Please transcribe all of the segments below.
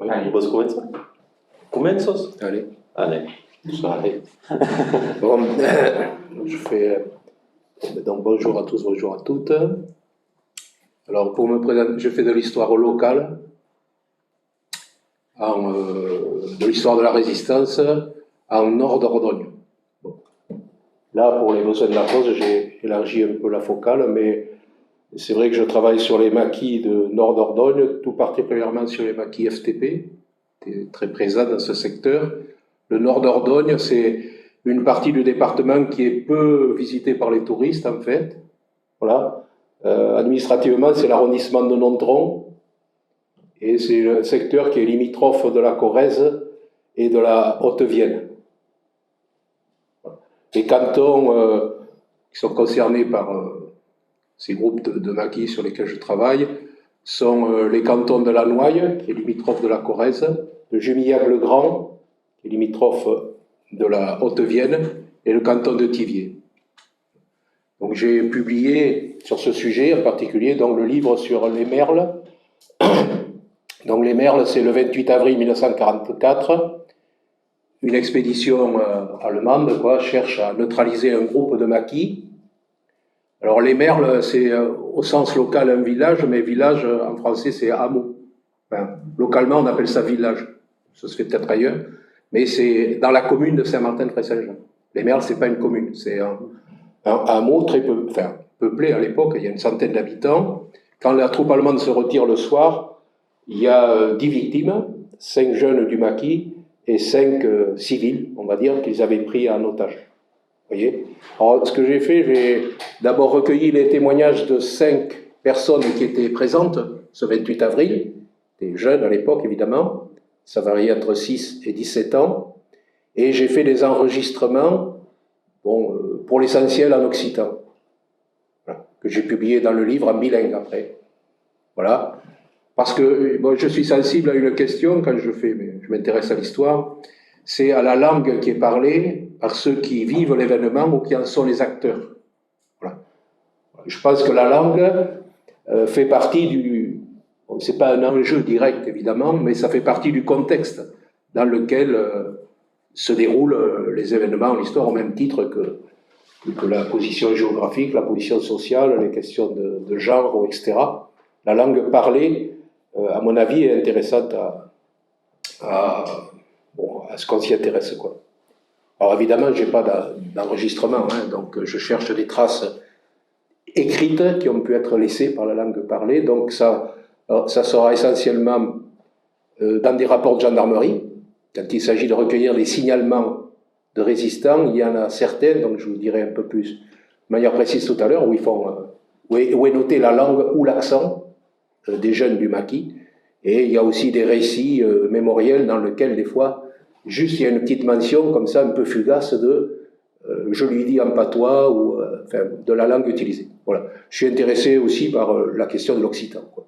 Allez. Vols començar? Comences? Allez. Allez. Allez. Bon, je fais donc bonjour à tous, bonjour à toutes. Alors pour me présenter, je fais de l'histoire locale, de l'histoire de la résistance en nord Dordogne. Bon. Là, pour les besoins de la cause, j'ai élargi un peu la focale, mais c'est vrai que je travaille sur les maquis de nord Dordogne, tout particulièrement sur les maquis FTP, qui est très présent dans ce secteur. Le nord Dordogne, c'est une partie du département qui est peu visitée par les touristes, en fait. Voilà. Administrativement, c'est l'arrondissement de Nontron, et c'est un secteur qui est limitrophe de la Corrèze et de la Haute-Vienne. Les cantons qui sont concernés par ces groupes de maquis sur lesquels je travaille sont les cantons de la Noye, qui est limitrophe de la Corrèze, de Jumillac-le-Grand, qui est limitrophe de la Haute-Vienne, et le canton de Thiviers. Donc j'ai publié sur ce sujet, en particulier, donc, le livre sur les merles. Donc les merles, c'est le 28 avril 1944. Une expédition allemande cherche à neutraliser un groupe de maquis. Alors les merles, c'est au sens local un village, mais village en français c'est hameau. Enfin, localement on appelle ça village, ça se fait peut-être ailleurs, mais c'est dans la commune de Saint-Martin-de-Pré-Saint-Jean. Les merles, c'est pas une commune, c'est un hameau très peuplé à l'époque, il y a une centaine d'habitants. Quand la troupe allemande se retire le soir, il y a 10 victimes, 5 jeunes du maquis et 5 civils, on va dire, qu'ils avaient pris en otage. Vous voyez ? Alors, ce que j'ai fait, j'ai d'abord recueilli les témoignages de 5 personnes qui étaient présentes ce 28 avril, des jeunes à l'époque évidemment, ça variait entre 6 et 17 ans, et j'ai fait des enregistrements, pour l'essentiel en occitan, voilà, que j'ai publié dans le livre en bilingue après. Voilà. Parce que je suis sensible à une question quand je m'intéresse à l'histoire, c'est à la langue qui est parlée par ceux qui vivent l'événement ou qui en sont les acteurs. Voilà. Je pense que la langue fait partie c'est pas un enjeu direct évidemment, mais ça fait partie du contexte dans lequel se déroulent les événements, l'histoire, au même titre que la position géographique, la position sociale, les questions de genre, etc. La langue parlée, à mon avis, est intéressante à ce qu'on s'y intéresse, quoi. Alors évidemment, je n'ai pas d'enregistrement, donc je cherche des traces écrites qui ont pu être laissées par la langue parlée, donc ça sera essentiellement dans des rapports de gendarmerie. Quand il s'agit de recueillir des signalements de résistants, il y en a certains, donc je vous dirai un peu plus de manière précise tout à l'heure, où est notée la langue ou l'accent des jeunes du maquis, et il y a aussi des récits mémoriels dans lesquels des fois, juste il y a une petite mention comme ça, un peu fugace de je lui dis en patois, ou de la langue utilisée. Voilà. Je suis intéressé aussi par la question de l'occitan, quoi.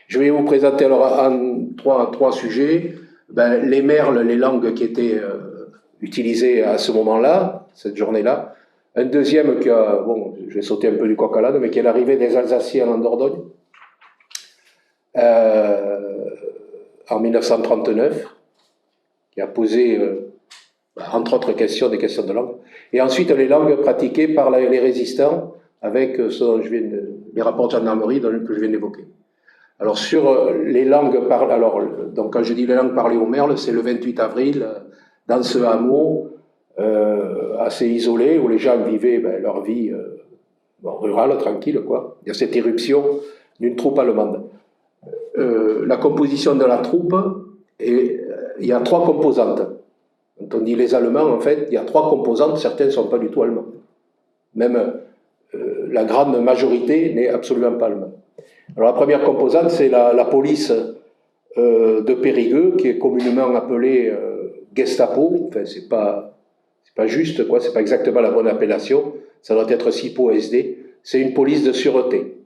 Je vais vous présenter alors trois sujets. Les merles, les langues qui étaient utilisées à ce moment-là, cette journée-là. Un deuxième je vais sauter un peu du coq à l'âne, mais qui est l'arrivée des Alsaciens en Dordogne en 1939, qui a posé, entre autres questions, des questions de langue. Et ensuite, les langues pratiquées par les résistants avec les rapports de gendarmerie que je viens d'évoquer. Alors, sur les langues parlées, donc quand je dis les langues parlées aux merles, c'est le 28 avril, dans ce hameau assez isolé, où les gens vivaient leur vie rurale, tranquille, quoi. Il y a cette irruption d'une troupe allemande. La composition de la troupe, il y a 3 composantes. Quand on dit les Allemands, en fait, il y a 3 composantes, certains ne sont pas du tout allemands. Même la grande majorité n'est absolument pas allemande. Alors la première composante, c'est la police de Périgueux, qui est communément appelée Gestapo. Enfin, c'est pas juste, quoi. C'est pas exactement la bonne appellation. Ça doit être SIPO SD. C'est une police de sûreté.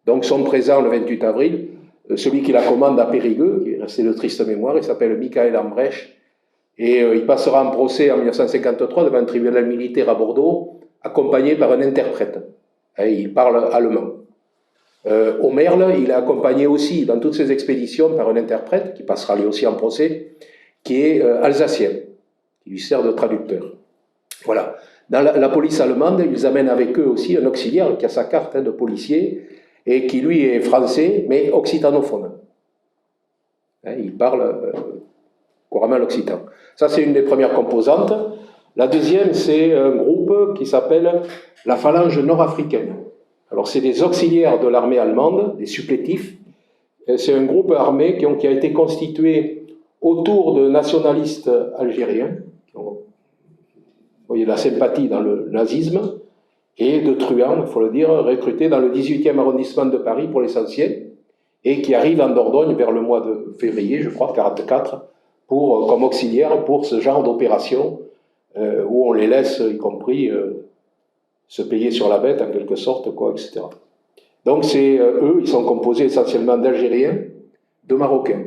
Donc sont présents le 28 avril. Celui qui la commande à Périgueux, qui est resté de triste mémoire, il s'appelle Michael Ambrecht, et il passera en procès en 1953 devant un tribunal militaire à Bordeaux, accompagné par un interprète. Et il parle allemand. Au Merle, il est accompagné aussi dans toutes ses expéditions par un interprète, qui passera lui aussi en procès, qui est alsacien, qui lui sert de traducteur. Voilà. Dans la police allemande, ils amènent avec eux aussi un auxiliaire qui a sa carte de policier et qui lui est français, mais occitanophone. Il parle couramment l'occitan. Ça, c'est une des premières composantes. La deuxième, c'est un groupe qui s'appelle la Phalange nord-africaine. Alors, c'est des auxiliaires de l'armée allemande, des supplétifs. C'est un groupe armé qui a été constitué autour de nationalistes algériens, qui ont de la sympathie dans le nazisme, et de truands, il faut le dire, recrutés dans le 18e arrondissement de Paris pour l'essentiel, et qui arrivent en Dordogne vers le mois de février, je crois, 1944, comme auxiliaires pour ce genre d'opération, où on les laisse, y compris, se payer sur la bête, en quelque sorte, quoi, etc. Donc, eux, ils sont composés essentiellement d'Algériens, de Marocains,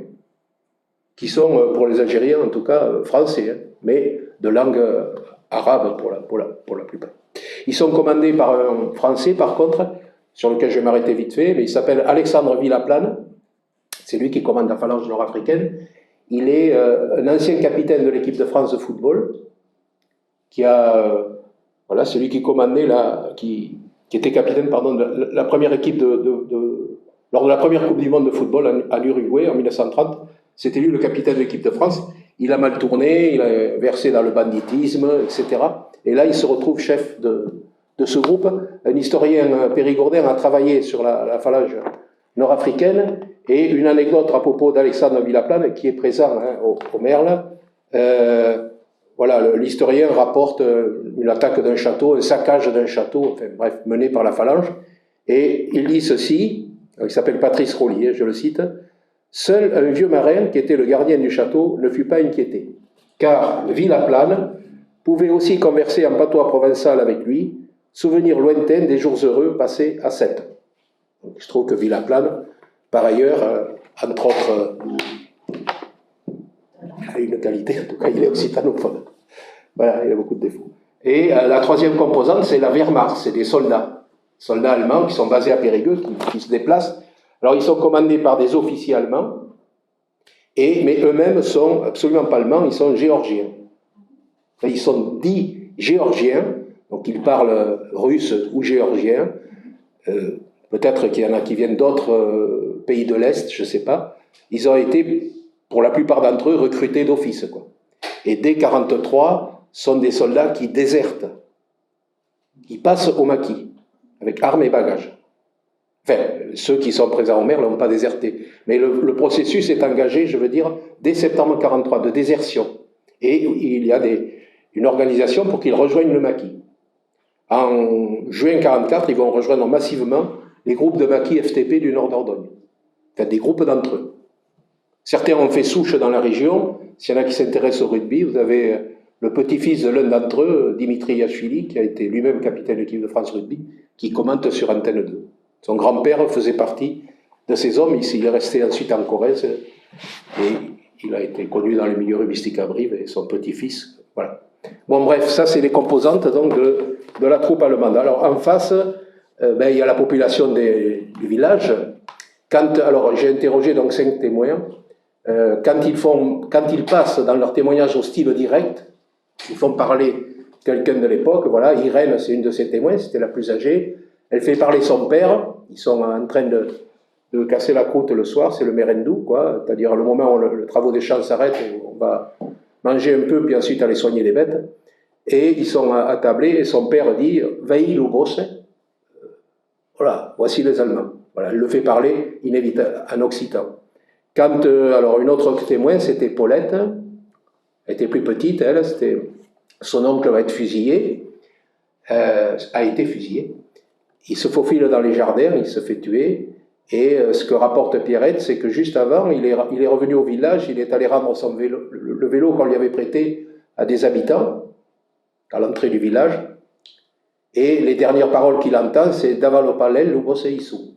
qui sont, pour les Algériens, en tout cas, français, hein, mais de langue arabe pour la plupart. Ils sont commandés par un Français, par contre, sur lequel je vais m'arrêter vite fait, mais il s'appelle Alexandre Villaplane. C'est lui qui commande la Phalange nord-africaine. Il est un ancien capitaine de l'équipe de France de football, voilà, c'est lui qui commandait, qui était capitaine, pardon, de la première équipe lors de la première Coupe du Monde de football à l'Uruguay en 1930. C'était lui le capitaine de l'équipe de France. Il a mal tourné, il a versé dans le banditisme, etc. Et là, il se retrouve chef de ce groupe. Un historien périgourdin a travaillé sur la Phalange nord-africaine. Et une anecdote à propos d'Alexandre Villaplane, qui est présent au Merle. Voilà, l'historien rapporte une attaque d'un château, un saccage d'un château, enfin, bref, mené par la Phalange. Et il dit ceci, il s'appelle Patrice Rollier, je le cite: « Seul un vieux marin, qui était le gardien du château, ne fut pas inquiété, car Villaplane pouvait aussi converser en patois provençal avec lui, souvenir lointain des jours heureux passés à Sète. » Je trouve que Villaplane, par ailleurs, entre autres, a une qualité, en tout cas, il est occitanophone. Voilà, il a beaucoup de défauts. Et la troisième composante, c'est la Wehrmacht, c'est des soldats allemands qui sont basés à Périgueux, qui se déplacent. Alors, ils sont commandés par des officiers allemands, mais eux-mêmes sont absolument pas allemands, ils sont géorgiens. Enfin, ils sont dits géorgiens, donc ils parlent russe ou géorgien. Peut-être qu'il y en a qui viennent d'autres pays de l'Est, je ne sais pas. Ils ont été, pour la plupart d'entre eux, recrutés d'office, quoi. Et dès 1943, sont des soldats qui désertent. Ils passent au maquis, avec armes et bagages. Enfin, ceux qui sont présents au Merle n'ont pas déserté. Mais le processus est engagé, je veux dire, dès septembre 1943, de désertion. Et il y a une organisation pour qu'ils rejoignent le maquis. En juin 1944, ils vont rejoindre massivement les groupes de maquis FTP du Nord Dordogne. Enfin, des groupes d'entre eux. Certains ont fait souche dans la région. S'il y en a qui s'intéressent au rugby, vous avez le petit-fils de l'un d'entre eux, Dimitri Yachvili, qui a été lui-même capitaine de l'équipe de France Rugby, qui commente sur Antenne 2. Son grand-père faisait partie de ces hommes. Il est resté ensuite en Corrèze et il a été connu dans les milieux rugbystiques à Brive, et son petit-fils, voilà. Bon, bref, ça c'est les composantes donc de la troupe allemande. Alors en face, il y a la population du village. Alors j'ai interrogé donc 5 témoins. Quand ils passent dans leur témoignage au style direct, ils font parler quelqu'un de l'époque. Voilà, Irène, c'est une de ces témoins, c'était la plus âgée. Elle fait parler son père. Ils sont en train de casser la croûte le soir, c'est le merendou, quoi. C'est-à-dire le moment où le travaux des champs s'arrête, on va manger un peu, puis ensuite aller soigner les bêtes. Et ils sont attablés, et son père dit « Veille le boss ». Voilà, voici les Allemands. Voilà, il le fait parler inévitable, en occitan. Quand, alors une autre témoin, c'était Paulette. Elle était plus petite, elle, son oncle va être fusillé, a été fusillé. Il se faufile dans les jardins, il se fait tuer. Et ce que rapporte Pierrette, c'est que juste avant, il est revenu au village, il est allé rendre son vélo, le vélo qu'on lui avait prêté à des habitants, à l'entrée du village. Et les dernières paroles qu'il entend, c'est « Davant le palais, le boss est ici ».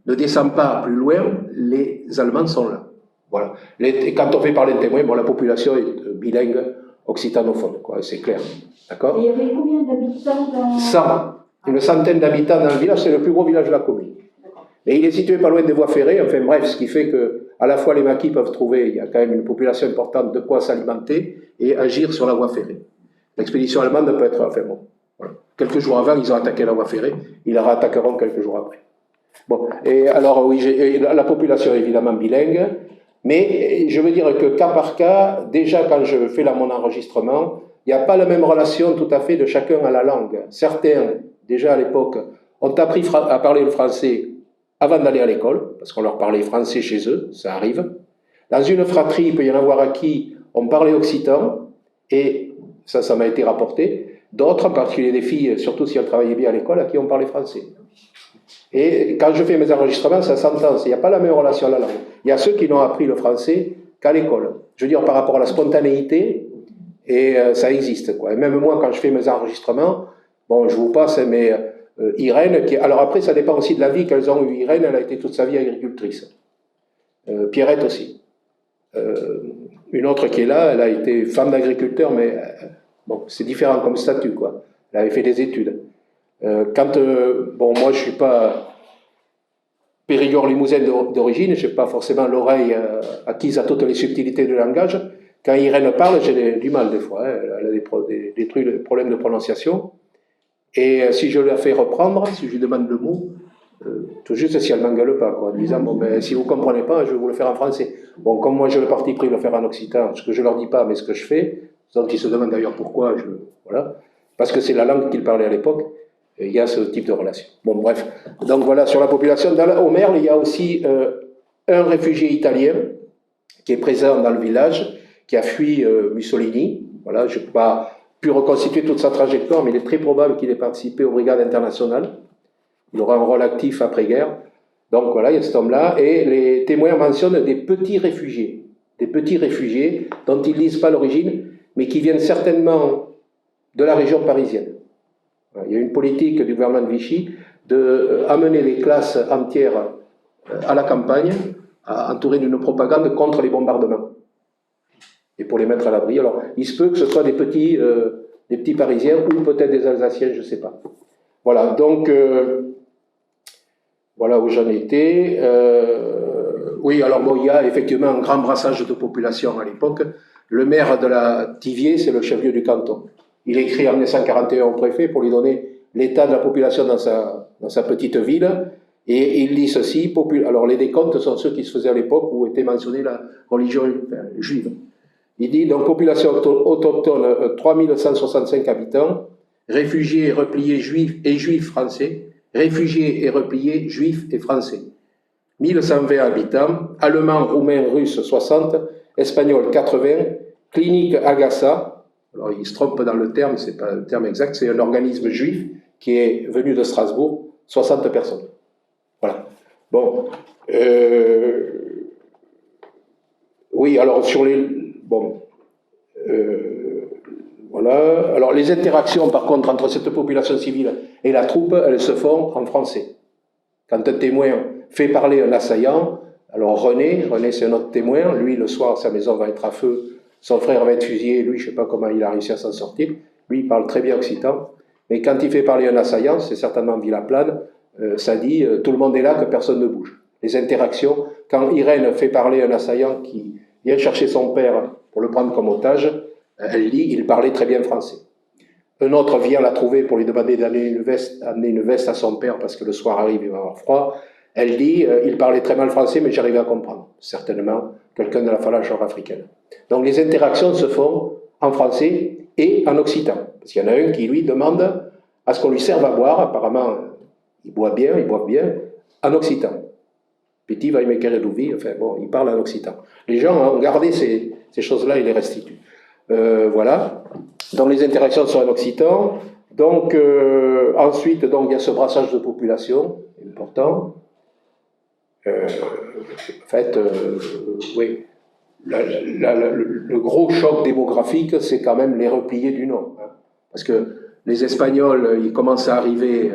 Ne descends pas plus loin, les Allemands sont là. Voilà. Et quand on fait parler de témoins, bon, la population est bilingue, occitanophone, quoi, c'est clair. D'accord ? Et il y avait combien d'habitants dans... 100. Une centaine d'habitants dans le village, c'est le plus gros village de la commune. Et il est situé pas loin des voies ferrées, enfin bref, ce qui fait que à la fois les maquis peuvent trouver, il y a quand même une population importante de quoi s'alimenter et agir sur la voie ferrée. L'expédition allemande peut être, enfin bon, voilà. Quelques jours avant, ils ont attaqué la voie ferrée, ils la réattaqueront quelques jours après. Bon, et alors oui, la population est évidemment bilingue, mais je veux dire que cas par cas, déjà quand je fais là mon enregistrement, il n'y a pas la même relation tout à fait de chacun à la langue. Certains, déjà à l'époque, ont appris à parler le français avant d'aller à l'école, parce qu'on leur parlait français chez eux, ça arrive. Dans une fratrie, il peut y en avoir à qui on parlait occitan, et ça m'a été rapporté. D'autres, en particulier des filles, surtout si elles travaillaient bien à l'école, à qui on parlait français. Et quand je fais mes enregistrements, ça s'entend, il n'y a pas la même relation à la langue. Il y a ceux qui n'ont appris le français qu'à l'école. Je veux dire, par rapport à la spontanéité, et ça existe, quoi. Et même moi, quand je fais mes enregistrements, bon, je vous passe, mais Irène, alors après, ça dépend aussi de la vie qu'elles ont eue. Irène, elle a été toute sa vie agricultrice. Pierrette aussi. Une autre qui est là, elle a été femme d'agriculteur, mais bon, c'est différent comme statut, quoi. Elle avait fait des études. Bon, moi, je ne suis pas Périgord-Limousin d'origine, je n'ai pas forcément l'oreille acquise à toutes les subtilités du langage. Quand Irène parle, j'ai du mal des fois. Hein. Elle a des problèmes de prononciation. Et si je la fais reprendre, si je lui demande le mot, tout juste si elle ne m'engueule pas, quoi, en disant, bon, ben, si vous ne comprenez pas, je vais vous le faire en français. Bon, comme moi j'ai le parti pris de le faire en occitan, ce que je ne leur dis pas, mais ce que je fais, donc ils se demandent d'ailleurs pourquoi, voilà, parce que c'est la langue qu'ils parlaient à l'époque, il y a ce type de relation. Bon, bref. Donc voilà, sur la population, au Merle, il y a aussi un réfugié italien qui est présent dans le village, qui a fui Mussolini. Voilà, je n'ai pas pu reconstituer toute sa trajectoire, mais il est très probable qu'il ait participé aux brigades internationales. Il aura un rôle actif après-guerre. Donc voilà, il y a cet homme-là. Et les témoins mentionnent des petits réfugiés dont ils ne disent pas l'origine, mais qui viennent certainement de la région parisienne. Il y a une politique du gouvernement de Vichy d'amener les classes entières à la campagne, entourées d'une propagande contre les bombardements, et pour les mettre à l'abri. Alors, il se peut que ce soit des petits Parisiens, ou peut-être des Alsaciens, je ne sais pas. Voilà, donc, voilà où j'en étais. Oui, alors bon, il y a effectivement un grand brassage de population à l'époque. Le maire de la Thiviers, c'est le chef-lieu du canton. Il écrit en 1941 au préfet pour lui donner l'état de la population dans sa petite ville, et il dit ceci, alors les décomptes sont ceux qui se faisaient à l'époque où était mentionnée la religion juive. Il dit donc population autochtone 3165 habitants, réfugiés et repliés juifs et juifs français, réfugiés et repliés juifs et français. 1120 habitants, allemands, roumains, russes 60, espagnols 80, clinique Agassa, alors il se trompe dans le terme, c'est pas le terme exact, c'est un organisme juif qui est venu de Strasbourg, 60 personnes. Voilà. Bon. Oui, alors sur les... Bon. Voilà. Alors les interactions, par contre, entre cette population civile et la troupe, elles se font en français. Quand un témoin fait parler un assaillant, alors René c'est un autre témoin, lui le soir sa maison va être à feu, son frère va être fusillé, lui je ne sais pas comment il a réussi à s'en sortir, lui il parle très bien occitan, mais quand il fait parler un assaillant, c'est certainement Villaplane, ça dit tout le monde est là, que personne ne bouge. Les interactions, quand Irène fait parler un assaillant qui vient chercher son père pour le prendre comme otage, elle dit il parlait très bien français. Un autre vient la trouver pour lui demander d'amener une veste à son père parce que le soir arrive, il va avoir froid. Elle dit il parlait très mal français, mais j'arrivais à comprendre. Certainement quelqu'un de la phalange nord-africaine. Donc les interactions se font en français et en occitan. Parce qu'il y en a un qui lui demande à ce qu'on lui serve à boire. Apparemment, ils boivent bien, en occitan. Petit va y mettre d'ouvi, enfin bon, il parle en occitan. Les gens ont gardé ces choses-là et les restituent. Voilà. Donc les interactions sont en occitan. Donc ensuite, donc, il y a ce brassage de population important. En fait, oui, le gros choc démographique, c'est quand même les repliés du Nord. Hein, parce que les Espagnols, ils commencent à arriver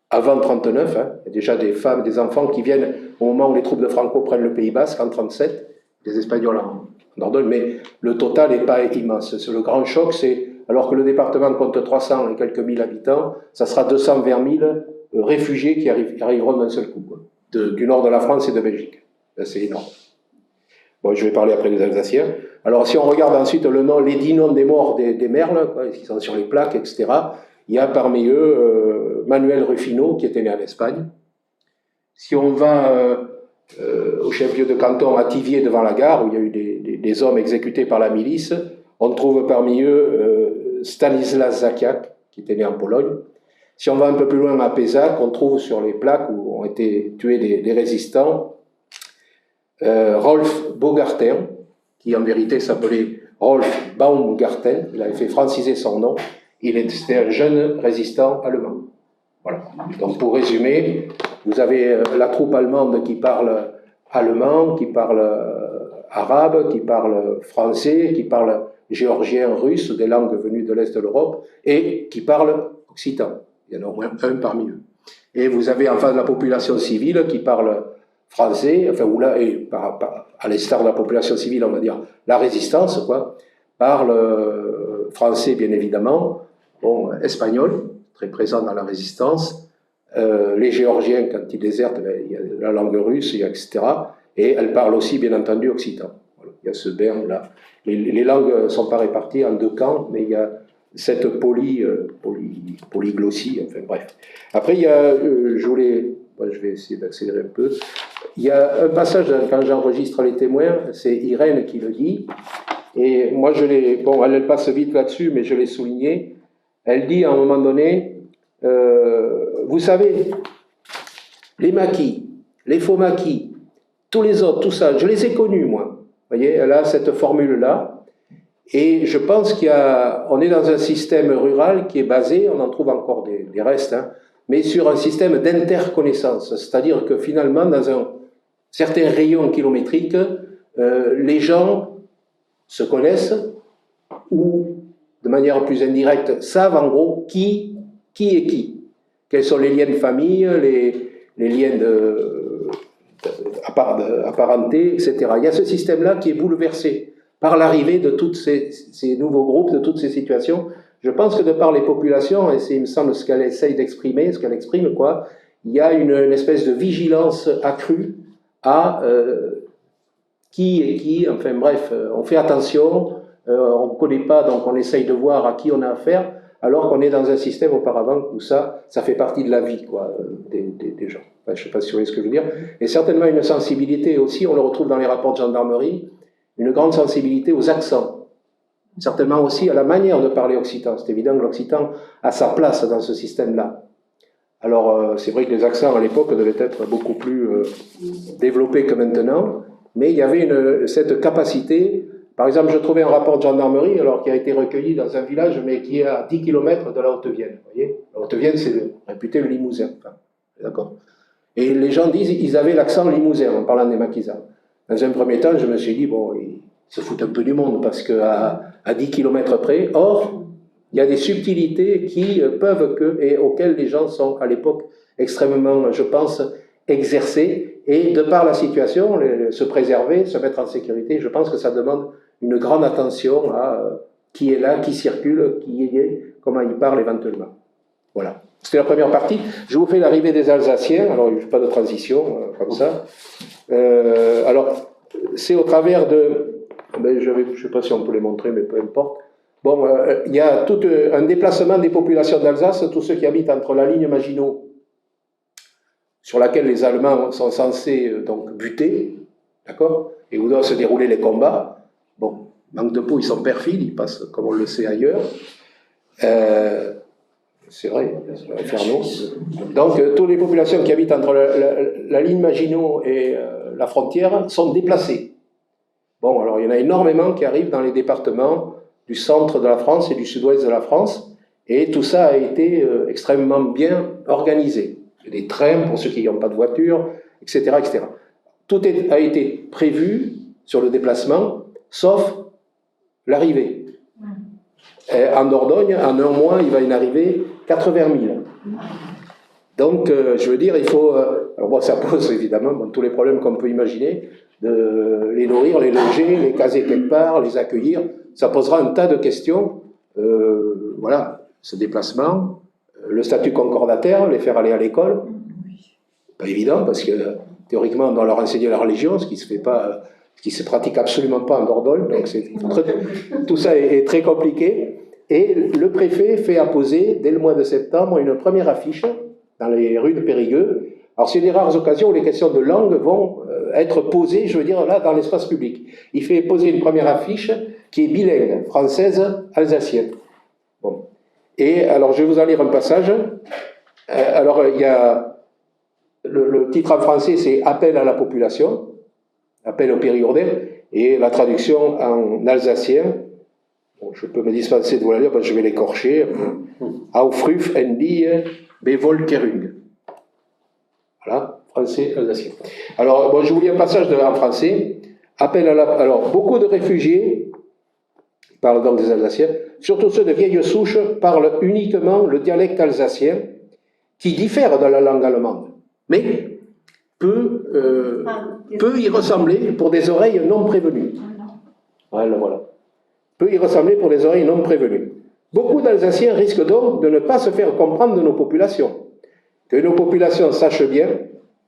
avant 1939. Hein, il y a déjà des femmes, des enfants qui viennent au moment où les troupes de Franco prennent le Pays Basque, en 1937, les Espagnols en Dordogne, mais le total n'est pas immense. C'est le grand choc, c'est alors que le département compte 300 et quelques mille habitants, ça sera 220 000 réfugiés qui arriveront d'un seul coup, quoi, du nord de la France et de Belgique. C'est énorme. Bon, je vais parler après des Alsaciens. Alors, si on regarde ensuite les 10 noms des morts des Merles, quoi, qui sont sur les plaques, etc., il y a parmi eux Manuel Rufino, qui était né en Espagne. Si on va au chef-lieu de canton à Thiviers, devant la gare, où il y a eu des hommes exécutés par la milice, on trouve parmi eux Stanislas Zakiak, qui était né en Pologne. Si on va un peu plus loin à Pézac, on trouve sur les plaques où ont été tués des résistants Rolf Bogarten, qui en vérité s'appelait Rolf Baumgarten, il avait fait franciser son nom, c'était un jeune résistant allemand. Voilà. Donc pour résumer, vous avez la troupe allemande qui parle allemand, qui parle arabe, qui parle français, qui parle géorgien, russe, des langues venues de l'Est de l'Europe, et qui parle occitan. Il y en a au moins un parmi eux. Et vous avez en face de la population civile qui parle français, enfin, ou là, et à l'instar de la population civile, on va dire, la résistance, quoi, parle français, bien évidemment, bon, espagnol, très présent dans la résistance, les Géorgiens, quand ils désertent, il y a la langue russe, etc., et elle parle aussi, bien entendu, occitan. Voilà, il y a ce berne-là. Les langues ne sont pas réparties en deux camps, mais il y a cette polyglossie, enfin bref. Après, il y a, je vais essayer d'accélérer un peu. Il y a un passage, quand j'enregistre les témoins, c'est Irène qui le dit, et moi elle passe vite là-dessus, mais je l'ai souligné. Elle dit à un moment donné, vous savez, les maquis, les faux maquis, tous les autres, tout ça, je les ai connus, moi. Vous voyez, elle a cette formule-là. Et je pense on est dans un système rural qui est basé, on en trouve encore des restes, hein, mais sur un système d'interconnaissance. C'est-à-dire que finalement, dans un certain rayon kilométrique, les gens se connaissent ou, de manière plus indirecte, savent en gros qui est qui. Quels sont les liens de famille, les liens apparentés, etc. Il y a ce système-là qui est bouleversé par l'arrivée de tous ces nouveaux groupes, de toutes ces situations. Je pense que de par les populations, et c'est, il me semble, ce qu'elle essaye d'exprimer, ce qu'elle exprime, quoi, il y a une espèce de vigilance accrue à qui est qui, enfin bref, on fait attention, on ne connaît pas, donc on essaye de voir à qui on a affaire, alors qu'on est dans un système auparavant où ça fait partie de la vie, quoi, des gens. Enfin, je ne sais pas si vous voyez ce que je veux dire. Et certainement une sensibilité aussi, on le retrouve dans les rapports de gendarmerie, une grande sensibilité aux accents, certainement aussi à la manière de parler occitan. C'est évident que l'occitan a sa place dans ce système-là. Alors, c'est vrai que les accents à l'époque devaient être beaucoup plus développés que maintenant, mais il y avait cette capacité. Par exemple, je trouvais un rapport de gendarmerie qui a été recueilli dans un village, mais qui est à 10 km de la Haute-Vienne. Vous voyez, la Haute-Vienne, c'est réputé le Limousin. Enfin, d'accord. Et les gens disent qu'ils avaient l'accent limousin en parlant des maquisards. Dans un premier temps, je me suis dit, bon, ils se foutent un peu du monde, parce qu'à 10 km près, or, il y a des subtilités qui et auxquelles les gens sont, à l'époque, extrêmement, je pense, exercés, et de par la situation, se préserver, se mettre en sécurité, je pense que ça demande une grande attention à qui est là, qui circule, qui est, comment il parle éventuellement. Voilà. C'était la première partie. Je vous fais l'arrivée des Alsaciens. Alors, il n'y a pas de transition comme ça. Alors, c'est au travers de... je ne sais pas si on peut les montrer, mais peu importe. Bon, il y a tout un déplacement des populations d'Alsace, tous ceux qui habitent entre la ligne Maginot, sur laquelle les Allemands sont censés donc buter, d'accord, et où doivent se dérouler les combats. Bon, manque de peau, ils sont perfides, ils passent, comme on le sait, ailleurs. C'est vrai, c'est Inferno. Donc, toutes les populations qui habitent entre la ligne Maginot et la frontière sont déplacées. Bon, alors il y en a énormément qui arrivent dans les départements du centre de la France et du sud-ouest de la France, et tout ça a été extrêmement bien organisé. Des trains pour ceux qui n'ont pas de voiture, etc., etc. Tout a été prévu sur le déplacement, sauf l'arrivée. En Dordogne, en un mois, il va y en arriver 80 000. Donc, je veux dire, il faut... alors bon, ça pose évidemment tous les problèmes qu'on peut imaginer, de les nourrir, les loger, les caser quelque part, les accueillir. Ça posera un tas de questions. Voilà, ce déplacement, le statut concordataire, les faire aller à l'école. Pas évident, parce que théoriquement, on doit leur enseigner la religion, ce qui se pratique absolument pas en Dordogne, donc tout ça est très compliqué. Et le préfet fait apposer, dès le mois de septembre, une première affiche dans les rues de Périgueux. Alors, c'est des rares occasions où les questions de langue vont être posées, je veux dire, là, dans l'espace public. Il fait poser une première affiche qui est bilingue, française-alsacienne. Bon. Et alors, je vais vous en lire un passage. Alors, il y a le titre en français, c'est « Appel à la population », « Appel au Périgourdin », et la traduction en alsacien, bon, je peux me dispenser de vous la lire parce que je vais l'écorcher, « Aufruf en die Bevolkerung ». Voilà, français, alsacien. Alors, bon, je vous lis un passage en français. Appel à la... Alors, beaucoup de réfugiés, parlent donc des Alsaciens, surtout ceux de vieille souche, parlent uniquement le dialecte alsacien, qui diffère de la langue allemande, mais peut y ressembler pour des oreilles non prévenues. Voilà. Peut y ressembler pour des oreilles non prévenues. Beaucoup d'Alsaciens risquent donc de ne pas se faire comprendre de nos populations. Que nos populations sachent bien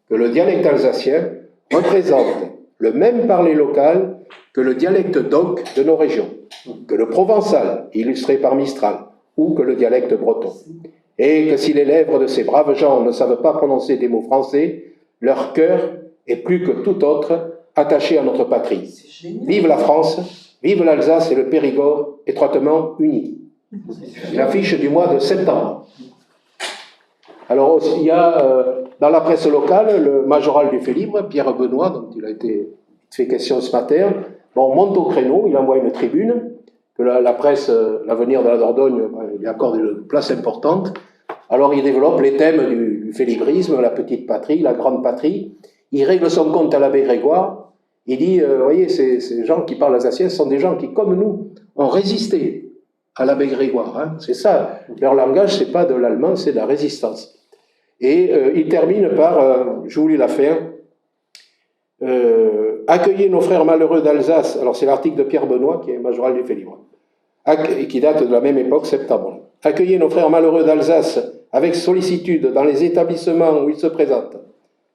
que le dialecte alsacien représente le même parler local que le dialecte d'oc de nos régions, que le provençal, illustré par Mistral, ou que le dialecte breton. Et que si les lèvres de ces braves gens ne savent pas prononcer des mots français, leur cœur est plus que tout autre attaché à notre patrie. Vive la France, vive l'Alsace et le Périgord étroitement unis. L'affiche du mois de septembre. Alors, il y a dans la presse locale le majoral du Fait-Libre, Pierre Benoît, dont il a été fait question ce matin. Bon, on monte au créneau, il envoie une tribune, que la presse, l'avenir de la Dordogne, il accorde une place importante. Alors, il développe les thèmes du Fait-Librisme, la petite patrie, la grande patrie. Il règle son compte à l'abbé Grégoire. Il dit, vous voyez, ces gens qui parlent alsacien sont des gens qui, comme nous, ont résisté à l'abbé Grégoire. Hein. C'est ça. Leur langage, c'est pas de l'allemand, c'est de la résistance. Et il termine par, je vous lis la fin, accueillez nos frères malheureux d'Alsace. Alors, c'est l'article de Pierre Benoît, qui est majoral du Fait-Libre, qui date de la même époque, septembre. Accueillez nos frères malheureux d'Alsace avec sollicitude dans les établissements où ils se présentent,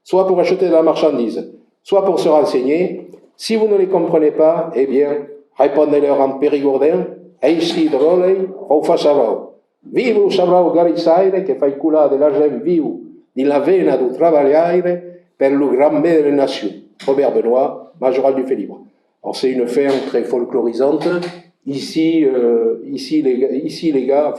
soit pour acheter de la marchandise, soit pour se renseigner. Si vous ne les comprenez pas, eh bien, répondez-leur en périgourdin, Eishi drolei, ou fachavao. Vivo sabrao garizzaire che fa il culo della gente viu di la vena du travagliare per le grand mère des nations. Robert Benoît, majoral du Fait-Libre. Alors c'est une fin très folklorisante. Ici les gars,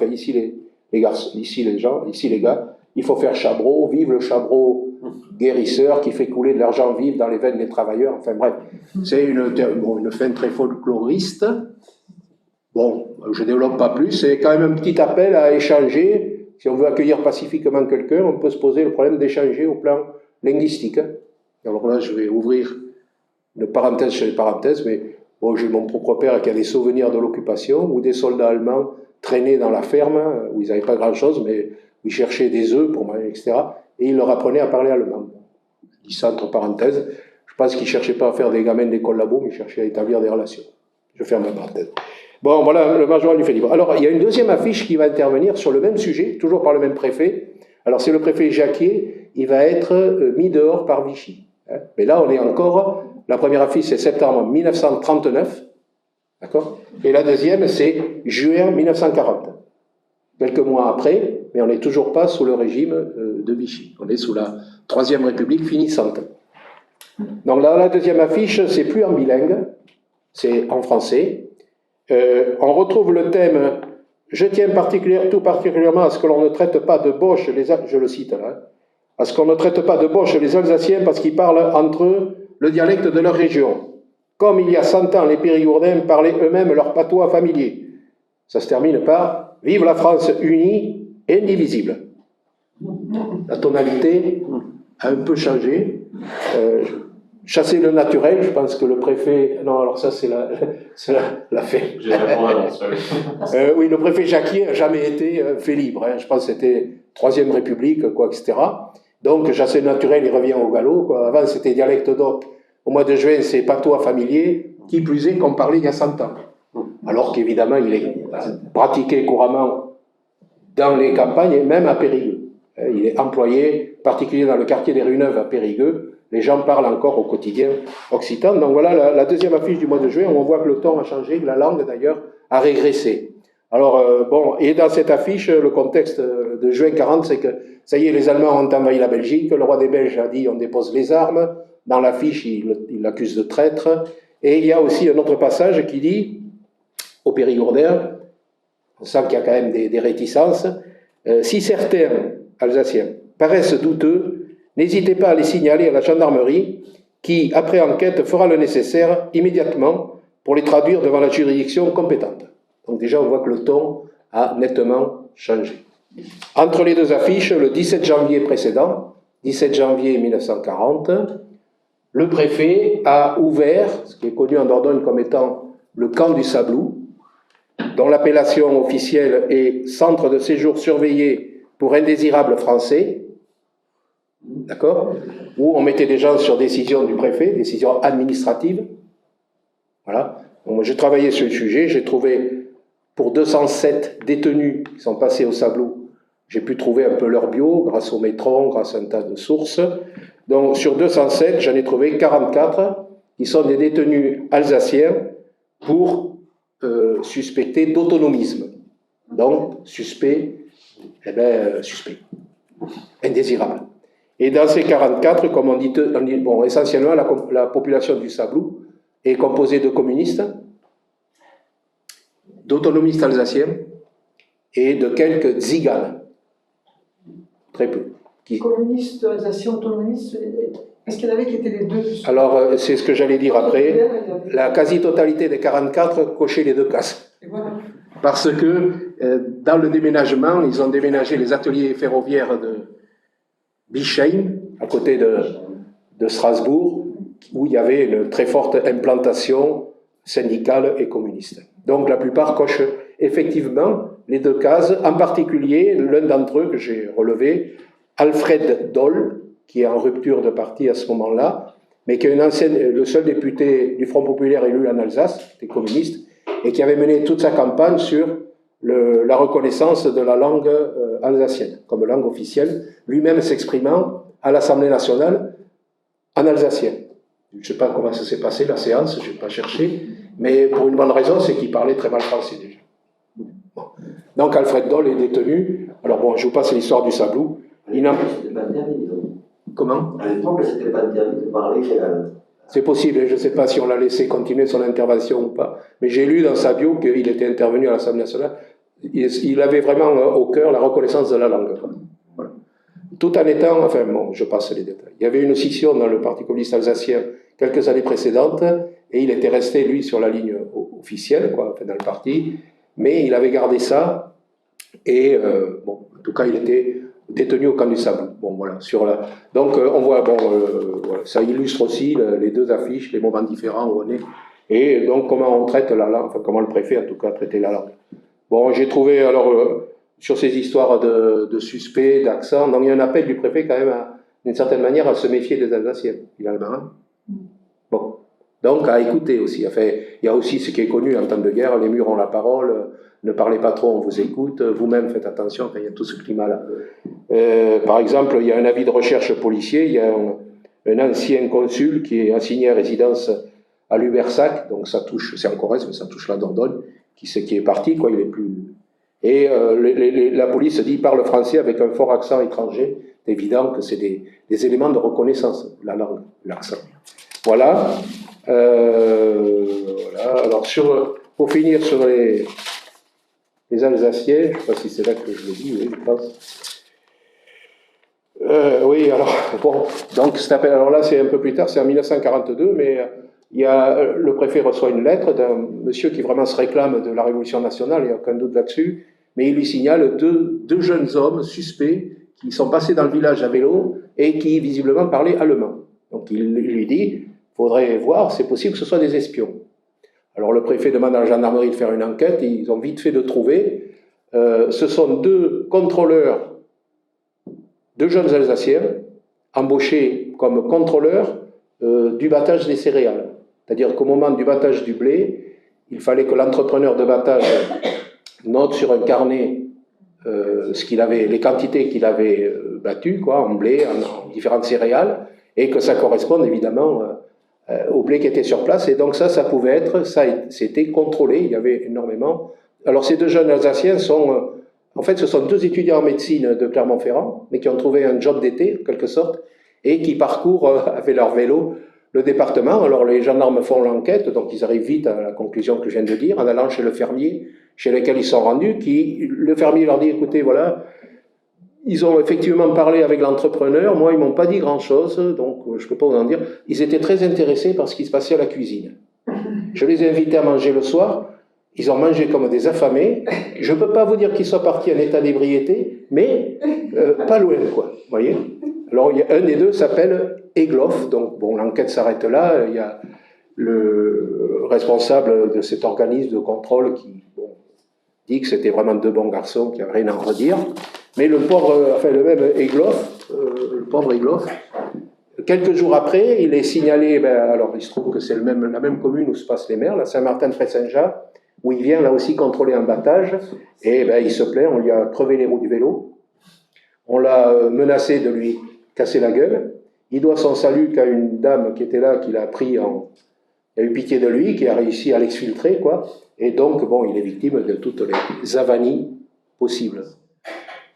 il faut faire Chabreau, vive le Chabreau guérisseur qui fait couler de l'argent vif dans les veines des travailleurs. Enfin bref, c'est une fin très folkloriste. Bon, je ne développe pas plus, c'est quand même un petit appel à échanger. Si on veut accueillir pacifiquement quelqu'un, on peut se poser le problème d'échanger au plan linguistique. Alors là, je vais ouvrir une parenthèse chez les parenthèses, mais bon, j'ai mon propre père qui a des souvenirs de l'occupation, où des soldats allemands traînaient dans la ferme, où ils n'avaient pas grand-chose, mais où ils cherchaient des œufs pour manger, etc. Et ils leur apprenaient à parler allemand. Je dis ça entre parenthèses. Je pense qu'ils ne cherchaient pas à faire des gamins d'école labo, mais ils cherchaient à établir des relations. Je ferme la parenthèse. Bon, voilà le majoral du Fait-Libre. Alors, il y a une deuxième affiche qui va intervenir sur le même sujet, toujours par le même préfet. Alors, c'est le préfet Jacquier, il va être mis dehors par Vichy. Mais là, on est encore... La première affiche, c'est septembre 1939, d'accord ? Et la deuxième, c'est juin 1940. Quelques mois après, mais on n'est toujours pas sous le régime de Vichy. On est sous la Troisième République finissante. Donc là, la deuxième affiche, c'est plus en bilingue, c'est en français. On retrouve le thème « Je tiens tout particulièrement à ce que l'on ne traite pas de Boche, je le cite là, à ce qu'on ne traite pas de Boche les Alsaciens parce qu'ils parlent entre eux le dialecte de leur région. Comme il y a 100 ans, les Périgourdins parlaient eux-mêmes leur patois familier. » Ça se termine par « Vive la France unie et indivisible ». La tonalité a un peu changé. Chasser le naturel, je pense que le préfet... Non, alors ça, c'est la fait. J'ai répondu oui, le préfet Jacquier n'a jamais été fait libre. Hein. Je pense que c'était Troisième République, quoi, etc. Donc, chasser le naturel, il revient au galop. Quoi. Avant, c'était dialecte d'oc. Au mois de juin, c'est patois familier, qui plus est qu'on parlait il y a 100 ans. Alors qu'évidemment, il est pratiqué couramment dans les campagnes et même à Périgueux. Il est employé, en particulier dans le quartier des Rues Neuves à Périgueux. Les gens parlent encore au quotidien occitan. Donc voilà la deuxième affiche du mois de juin, où on voit que le ton a changé, que la langue d'ailleurs a régressé. Alors, et dans cette affiche, le contexte de juin 40, c'est que, ça y est, les Allemands ont envahi la Belgique, le roi des Belges a dit on dépose les armes, dans l'affiche, il l'accuse de traître, et il y a aussi un autre passage qui dit, au Périgourdin, on sent qu'il y a quand même des réticences, si certains Alsaciens paraissent douteux, n'hésitez pas à les signaler à la gendarmerie, qui, après enquête, fera le nécessaire immédiatement pour les traduire devant la juridiction compétente. Donc déjà, on voit que le ton a nettement changé. Entre les deux affiches, le 17 janvier précédent, 17 janvier 1940, le préfet a ouvert, ce qui est connu en Dordogne comme étant le camp du Sablou, dont l'appellation officielle est Centre de séjour surveillé pour indésirables français, d'accord, où on mettait des gens sur décision du préfet, décision administrative. Voilà. Donc, moi, j'ai travaillé sur le sujet, j'ai trouvé pour 207 détenus qui sont passés au Sablou, j'ai pu trouver un peu leur bio grâce au Métron, grâce à un tas de sources. Donc sur 207, j'en ai trouvé 44 qui sont des détenus alsaciens pour suspectés d'autonomisme. Donc suspect, suspect, indésirable. Et dans ces 44, comme on dit bon, essentiellement la population du Sablou est composée de communistes, d'autonomistes alsaciens et de quelques tziganes. Très peu. Communistes, alsaciens, autonomistes, est-ce qu'il y en avait qui étaient les deux? Alors, c'est ce que j'allais dire après. La quasi-totalité des 44 cochaient les deux cases. Voilà. Parce que dans le déménagement, ils ont déménagé les ateliers ferroviaires de Bischheim, à côté de Strasbourg, où il y avait une très forte implantation syndicale et communiste. Donc la plupart cochent effectivement les deux cases, en particulier l'un d'entre eux que j'ai relevé, Alfred Doll, qui est en rupture de parti à ce moment-là, mais qui est le seul député du Front populaire élu en Alsace, des communistes, et qui avait mené toute sa campagne sur la reconnaissance de la langue alsacienne comme langue officielle, lui-même s'exprimant à l'Assemblée nationale en alsacien. Je ne sais pas comment ça s'est passé, la séance, je n'ai pas cherché, mais pour une bonne raison, c'est qu'il parlait très mal français déjà. Bon. Donc Alfred Doll est détenu. Alors bon, je vous passe l'histoire du Sablou. C'était pas interdit. Comment ? À l'époque, c'était pas interdit de parler. C'est possible, je ne sais pas si on l'a laissé continuer son intervention ou pas, mais j'ai lu dans sa bio qu'il était intervenu à l'Assemblée nationale. Il avait vraiment au cœur la reconnaissance de la langue. Voilà. Tout en étant, enfin bon, je passe les détails. Il y avait une scission dans le Parti communiste alsacien quelques années précédentes, et il était resté, lui, sur la ligne officielle, quoi, enfin, dans le parti, mais il avait gardé ça, et bon, en tout cas, il était détenu au camp du Sablou. Bon, voilà, donc on voit, bon, voilà, ça illustre aussi les deux affiches, les moments différents où on est, et donc comment on traite la langue, enfin comment le préfet en tout cas traitait la langue. Bon, j'ai trouvé alors sur ces histoires de suspects, d'accent, donc il y a un appel du préfet quand même d'une certaine manière à se méfier des Alsaciens, finalement. Bon, donc à écouter aussi. Enfin, il y a aussi ce qui est connu en temps de guerre, les murs ont la parole, ne parlez pas trop, on vous écoute, vous-même faites attention quand il y a tout ce climat-là. Par exemple, il y a un avis de recherche policier, il y a un ancien consul qui est assigné à résidence à Lubersac, donc ça touche, c'est en Corrèze, mais ça touche la Dordogne, qui est parti, quoi, il est plus... Et la police dit, il parle français avec un fort accent étranger, c'est évident que c'est des éléments de reconnaissance, la langue, l'accent. Voilà. Voilà. Alors, pour finir sur les Alsaciens, je ne sais pas si c'est là que je l'ai dit, oui, je pense. Oui, alors, bon, donc cet appel, alors là, c'est un peu plus tard, c'est en 1942, mais le préfet reçoit une lettre d'un monsieur qui vraiment se réclame de la Révolution nationale, il n'y a aucun doute là-dessus, mais il lui signale deux jeunes hommes suspects qui sont passés dans le village à vélo et qui visiblement parlaient allemand. Donc il lui dit, il faudrait voir, c'est possible que ce soit des espions. Alors le préfet demande à la gendarmerie de faire une enquête, ils ont vite fait de trouver. Ce sont deux contrôleurs, deux jeunes Alsaciens, embauchés comme contrôleurs du battage des céréales. C'est-à-dire qu'au moment du battage du blé, il fallait que l'entrepreneur de battage note sur un carnet les quantités qu'il avait battues, quoi, en blé, en différentes céréales, et que ça corresponde évidemment au blé qui était sur place. Et donc ça pouvait être, c'était contrôlé, il y avait énormément. Alors ces deux jeunes Alsaciens en fait, ce sont deux étudiants en médecine de Clermont-Ferrand, mais qui ont trouvé un job d'été, en quelque sorte, et qui parcourent avec leur vélo le département. Alors les gendarmes font l'enquête, donc ils arrivent vite à la conclusion que je viens de dire, en allant chez le fermier, chez lequel ils sont rendus, le fermier leur dit, écoutez, voilà, ils ont effectivement parlé avec l'entrepreneur, moi ils m'ont pas dit grand-chose, donc je peux pas vous en dire. Ils étaient très intéressés par ce qui se passait à la cuisine. Je les ai invités à manger le soir, ils ont mangé comme des affamés. Je peux pas vous dire qu'ils soient partis en état d'ébriété, mais pas loin, quoi, vous voyez. Alors un des deux s'appelle Egloff, donc bon, l'enquête s'arrête là, il y a le responsable de cet organisme de contrôle qui dit que c'était vraiment deux bons garçons qui n'avaient rien à en redire. Mais le même Egloff, le pauvre Egloff, quelques jours après, il est signalé, alors il se trouve que c'est la même commune où se passent les mers, la Saint-Martin-Près-Saint-Jean, où il vient là aussi contrôler un battage, et il se plaint, on lui a crevé les roues du vélo, on l'a menacé de lui casser la gueule, il doit son salut qu'à une dame qui était là, qui l'a pris il a eu pitié de lui, qui a réussi à l'exfiltrer, quoi, et donc, bon, il est victime de toutes les avanies possibles.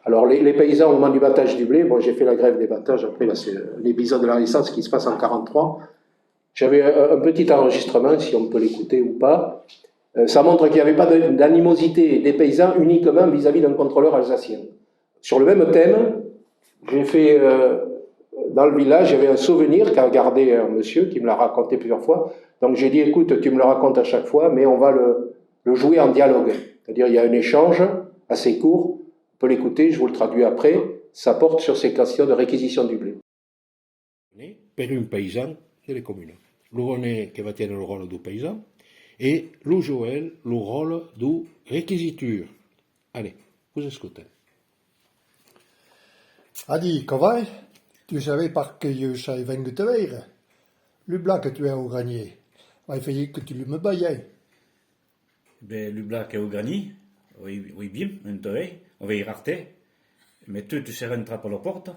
Alors, les paysans, au moment du battage du blé, bon, j'ai fait la grève des battages, après, là, c'est l'épisode de la Résistance qui se passe en 1943. J'avais un petit enregistrement, si on peut l'écouter ou pas. Ça montre qu'il n'y avait pas d'animosité des paysans uniquement vis-à-vis d'un contrôleur alsacien. Sur le même thème, j'ai fait, dans le village, j'avais un souvenir qu'a gardé un monsieur qui me l'a raconté plusieurs fois. Donc j'ai dit, écoute, tu me le racontes à chaque fois, mais on va le jouer en dialogue. C'est-à-dire, il y a un échange assez court, on peut l'écouter, je vous le traduis après, ça porte sur ces questions de réquisition du blé. Per un paysan de la commune. Le René qui va tenir le rôle du paysan et le Joël le rôle du réquisiteur. Allez, vous écoutez. Adi, Kovai, tu savais par que je savais venir te voir. Le blanc que tu as au grenier, il fallait que tu me baillais. Ben, le blanc est au grenier, oui bien, on va y rater. Mais toi, tu sais rentrer par la porte,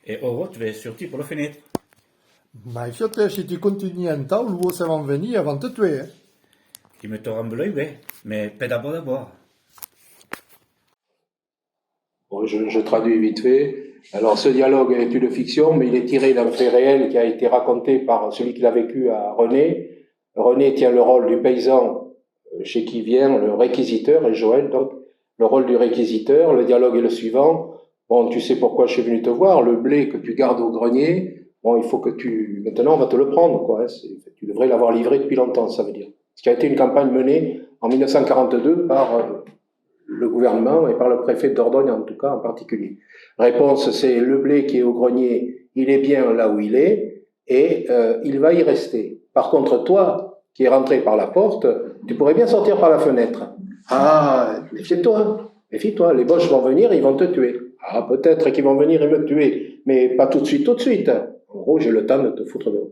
et Oro, tu vas sortir par la fenêtre. Mais surtout, si tu continues un temps, le beau ça va venir avant de te tuer. Tu me t'auras l'œil, oui, mais pas d'abord. Bon, je traduis vite fait. Alors, ce dialogue est une fiction, mais il est tiré d'un fait réel qui a été raconté par celui qui l'a vécu à René. René tient le rôle du paysan chez qui vient le réquisiteur, et Joël, donc, le rôle du réquisiteur. Le dialogue est le suivant. Bon, tu sais pourquoi je suis venu te voir. Le blé que tu gardes au grenier, bon, il faut que maintenant, on va te le prendre, quoi. Tu devrais l'avoir livré depuis longtemps, ça veut dire. Ce qui a été une campagne menée en 1942 par le gouvernement et par le préfet de Dordogne, en tout cas, en particulier. Réponse, c'est le blé qui est au grenier, il est bien là où il est, et il va y rester. Par contre, toi, qui es rentré par la porte, tu pourrais bien sortir par la fenêtre. Ah, méfie-toi, les Boches vont venir, ils vont te tuer. Ah, peut-être qu'ils vont venir et me tuer, mais pas tout de suite. En gros, j'ai le temps de te foutre dehors.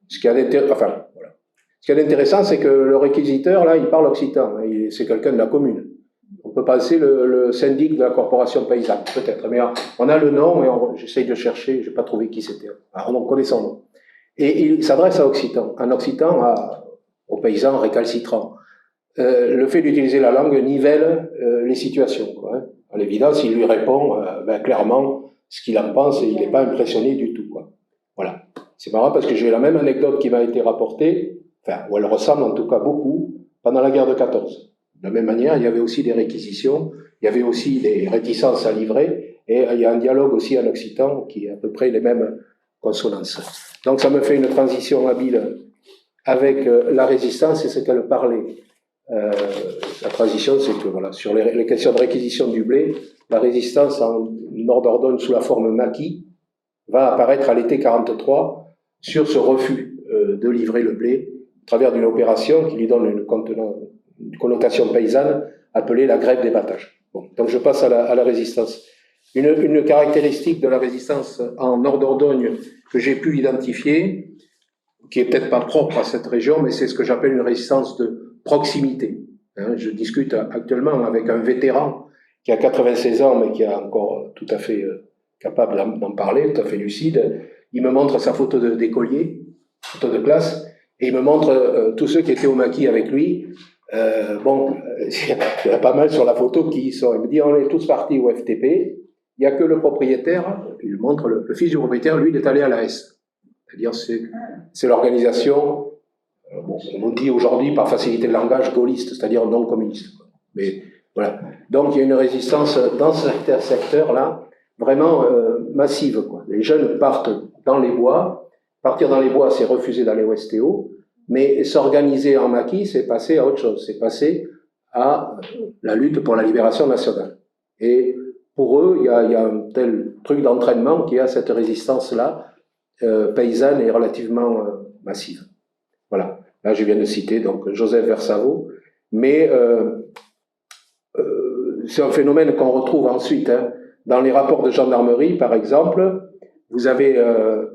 Ce qui est intéressant, c'est que le réquisiteur, là, il parle occitan. C'est quelqu'un de la commune. On peut passer le syndic de la corporation paysanne, peut-être. Mais on a le nom, et j'essaye de chercher, je n'ai pas trouvé qui c'était. Alors, on connaît son nom. Et il s'adresse à Occitan. En Occitan, aux paysans récalcitrants. Le fait d'utiliser la langue nivelle les situations, quoi, hein. À l'évidence, il lui répond clairement ce qu'il en pense et il n'est pas impressionné du tout, quoi. Voilà. C'est marrant parce que j'ai la même anecdote qui m'a été rapportée, où elle ressemble en tout cas beaucoup, pendant la guerre de 14. De la même manière, il y avait aussi des réquisitions, il y avait aussi des réticences à livrer, et il y a un dialogue aussi en occitan qui est à peu près les mêmes consonances. Donc ça me fait une transition habile avec la résistance et ce qu'elle parlait. La transition, c'est que voilà, sur les questions de réquisition du blé, la résistance en Nord Dordogne sous la forme maquis va apparaître à l'été 43 sur ce refus de livrer le blé à travers d'une opération qui lui donne une connotation paysanne appelée la grève des battages. Bon, donc je passe à la résistance. Une caractéristique de la résistance en Nord Dordogne que j'ai pu identifier, qui est peut-être pas propre à cette région, mais c'est ce que j'appelle une résistance de proximité. Je discute actuellement avec un vétéran qui a 96 ans, mais qui est encore tout à fait capable d'en parler, tout à fait lucide. Il me montre sa photo d'écolier, photo de classe, et il me montre tous ceux qui étaient au maquis avec lui. Il y a pas mal sur la photo qui y sont. Il me dit, on est tous partis au FTP, il n'y a que le propriétaire, il montre le fils du propriétaire, lui, il est allé à l'AS. C'est-à-dire, c'est l'organisation, on dit aujourd'hui, par facilité de langage, gaulliste, c'est-à-dire non communiste. Mais voilà. Donc, il y a une résistance dans ce secteur-là, vraiment massive, quoi. Les jeunes partent dans les bois. Partir dans les bois, c'est refuser d'aller au STO. Mais s'organiser en maquis, c'est passer à autre chose. C'est passer à la lutte pour la libération nationale. Et pour eux, il y a un tel truc d'entraînement qui a cette résistance-là, paysanne et relativement massive. Voilà. Là, je viens de citer donc Joseph Versavo. Mais c'est un phénomène qu'on retrouve ensuite. Dans les rapports de gendarmerie, par exemple, vous avez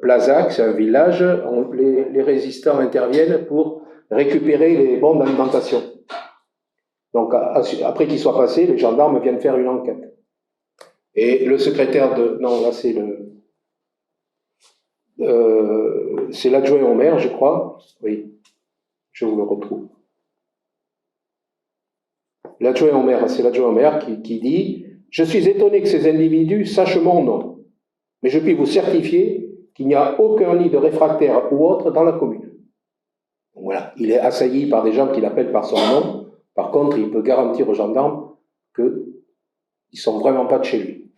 Plazac, c'est un village, les résistants interviennent pour récupérer les bons d'alimentation. Donc, après qu'ils soient passés, les gendarmes viennent faire une enquête. Et le secrétaire de... Non, là, c'est l'adjoint au maire, je crois. Oui, je vous le retrouve. L'adjoint au maire, c'est l'adjoint au maire qui dit « Je suis étonné que ces individus sachent mon nom, mais je puis vous certifier qu'il n'y a aucun lit de réfractaire ou autre dans la commune. » Voilà, il est assailli par des gens qui l'appellent par son nom. Par contre, il peut garantir aux gendarmes qu'ils ne sont vraiment pas de chez lui.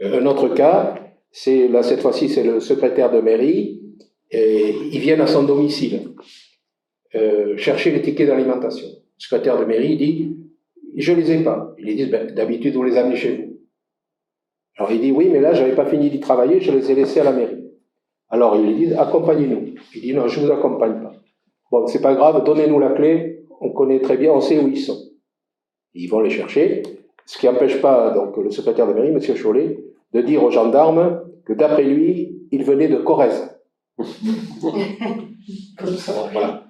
Un autre cas, cette fois-ci, c'est le secrétaire de mairie. Et ils viennent à son domicile chercher les tickets d'alimentation. Le secrétaire de mairie dit « Je les ai pas ». Ils lui disent « D'habitude, vous les amenez chez vous ». Alors il dit « Oui, mais là, je n'avais pas fini d'y travailler, je les ai laissés à la mairie ». Alors ils lui disent « Accompagnez-nous ». Il dit « Non, je ne vous accompagne pas ». Bon, c'est pas grave, donnez-nous la clé, on connaît très bien, on sait où ils sont. Ils vont les chercher, ce qui n'empêche pas donc le secrétaire de mairie, M. Chollet, de dire aux gendarmes que d'après lui, ils venaient de Corrèze. Voilà.